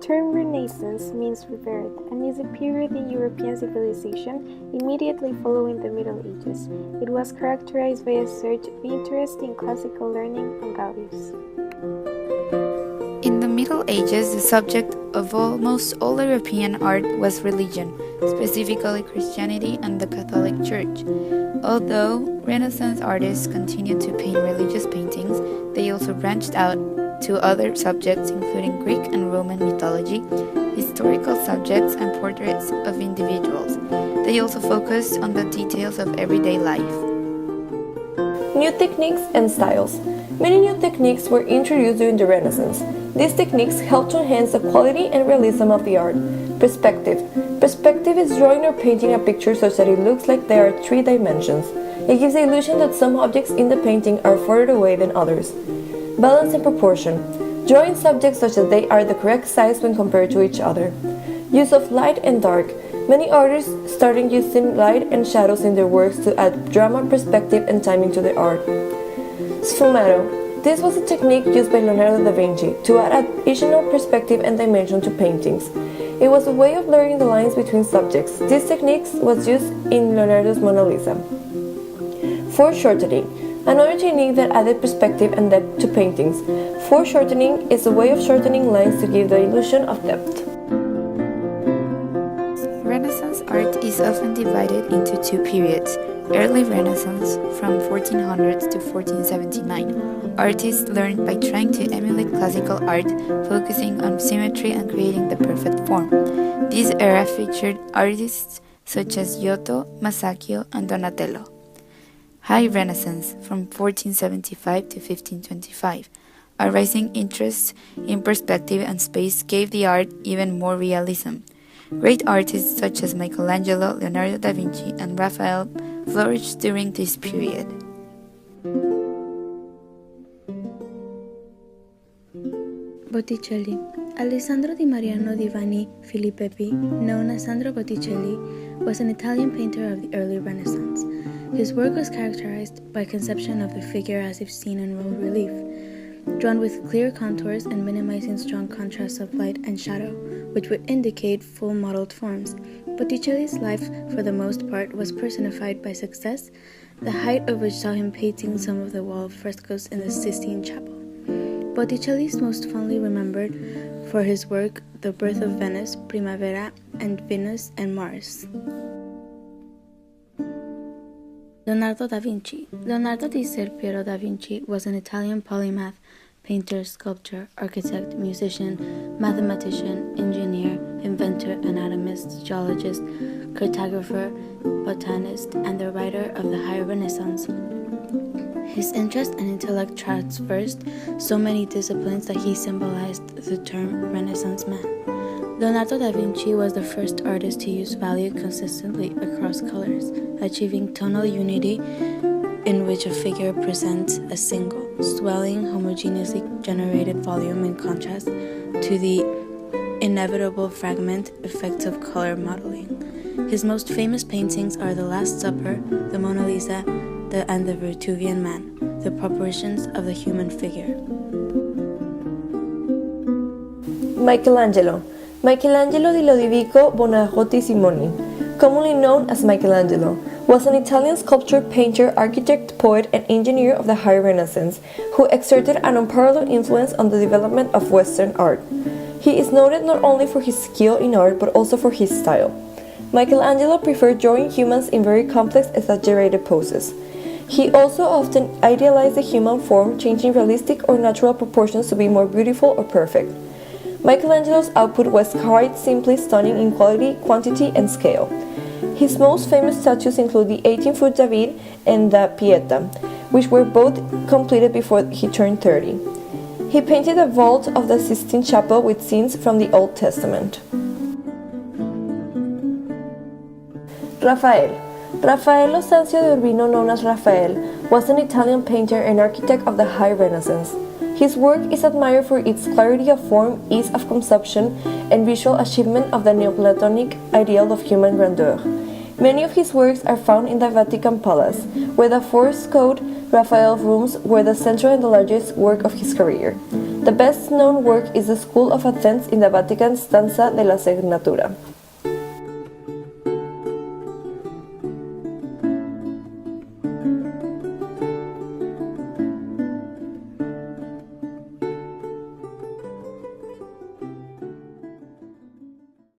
term Renaissance means rebirth and is a period in European civilization immediately following the Middle Ages. It was characterized by a surge of interest in classical learning and values. In the Middle Ages, the subject of almost all European art was religion, specifically Christianity and the Catholic Church. Although Renaissance artists continued to paint religious paintings, they also branched out to other subjects including Greek and Roman mythology, historical subjects, and portraits of individuals. They also focused on the details of everyday life. New techniques and styles. Many new techniques were introduced during the Renaissance. These techniques helped to enhance the quality and realism of the art. Perspective. Perspective is drawing or painting a picture such that it looks like there are 3 dimensions. It gives the illusion that some objects in the painting are further away than others. Balance and proportion. Drawing subjects such that they are the correct size when compared to each other. Use of light and dark. Many artists started using light and shadows in their works to add drama, perspective, and timing to their art. Sfumato. This was a technique used by Leonardo da Vinci to add additional perspective and dimension to paintings. It was a way of blurring the lines between subjects. This technique was used in Leonardo's Mona Lisa. Foreshortening. Another technique that added perspective and depth to paintings. Foreshortening is a way of shortening lines to give the illusion of depth. Renaissance art is often divided into 2 periods. Early Renaissance, from 1400 to 1479. Artists learned by trying to emulate classical art, focusing on symmetry and creating the perfect form. This era featured artists such as Giotto, Masaccio, and Donatello. High Renaissance, from 1475 to 1525. A rising interest in perspective and space gave the art even more realism. Great artists such as Michelangelo, Leonardo da Vinci, and Raphael flourished during this period. Botticelli. Alessandro di Mariano di Vanni Filippi, known as Sandro Botticelli, was an Italian painter of the early Renaissance. His work was characterized by conception of the figure as if seen in low relief, drawn with clear contours and minimizing strong contrasts of light and shadow, which would indicate full modeled forms. Botticelli's life, for the most part, was personified by success, the height of which saw him painting some of the wall frescoes in the Sistine Chapel. Botticelli is most fondly remembered for his work The Birth of Venus, Primavera, and Venus and Mars. Leonardo da Vinci. Leonardo di Ser Piero da Vinci was an Italian polymath, painter, sculptor, architect, musician, mathematician, engineer, inventor, anatomist, geologist, cartographer, botanist, and the writer of the High Renaissance. His interest and intellect traversed so many disciplines that he symbolized the term Renaissance man. Leonardo da Vinci was the first artist to use value consistently across colors, achieving tonal unity in which a figure presents a single, swelling, homogeneously generated volume in contrast to the inevitable fragment effects of color modeling. His most famous paintings are The Last Supper, the Mona Lisa, and the Vitruvian Man, the proportions of the human figure. Michelangelo. Michelangelo di Lodovico Buonarroti Simoni, commonly known as Michelangelo, was an Italian sculptor, painter, architect, poet, and engineer of the High Renaissance, who exerted an unparalleled influence on the development of Western art. He is noted not only for his skill in art, but also for his style. Michelangelo preferred drawing humans in very complex, exaggerated poses. He also often idealized the human form, changing realistic or natural proportions to be more beautiful or perfect. Michelangelo's output was quite simply stunning in quality, quantity, and scale. His most famous statues include the 18-foot David and the Pieta, which were both completed before he turned 30. He painted a vault of the Sistine Chapel with scenes from the Old Testament. Raphael. Raffaello Sanzio de Urbino, known as Raphael, was an Italian painter and architect of the High Renaissance. His work is admired for its clarity of form, ease of conception, and visual achievement of the Neoplatonic ideal of human grandeur. Many of his works are found in the Vatican Palace, where the frescoed Raphael rooms were the central and the largest work of his career. The best known work is the School of Athens in the Vatican Stanza de la Signatura.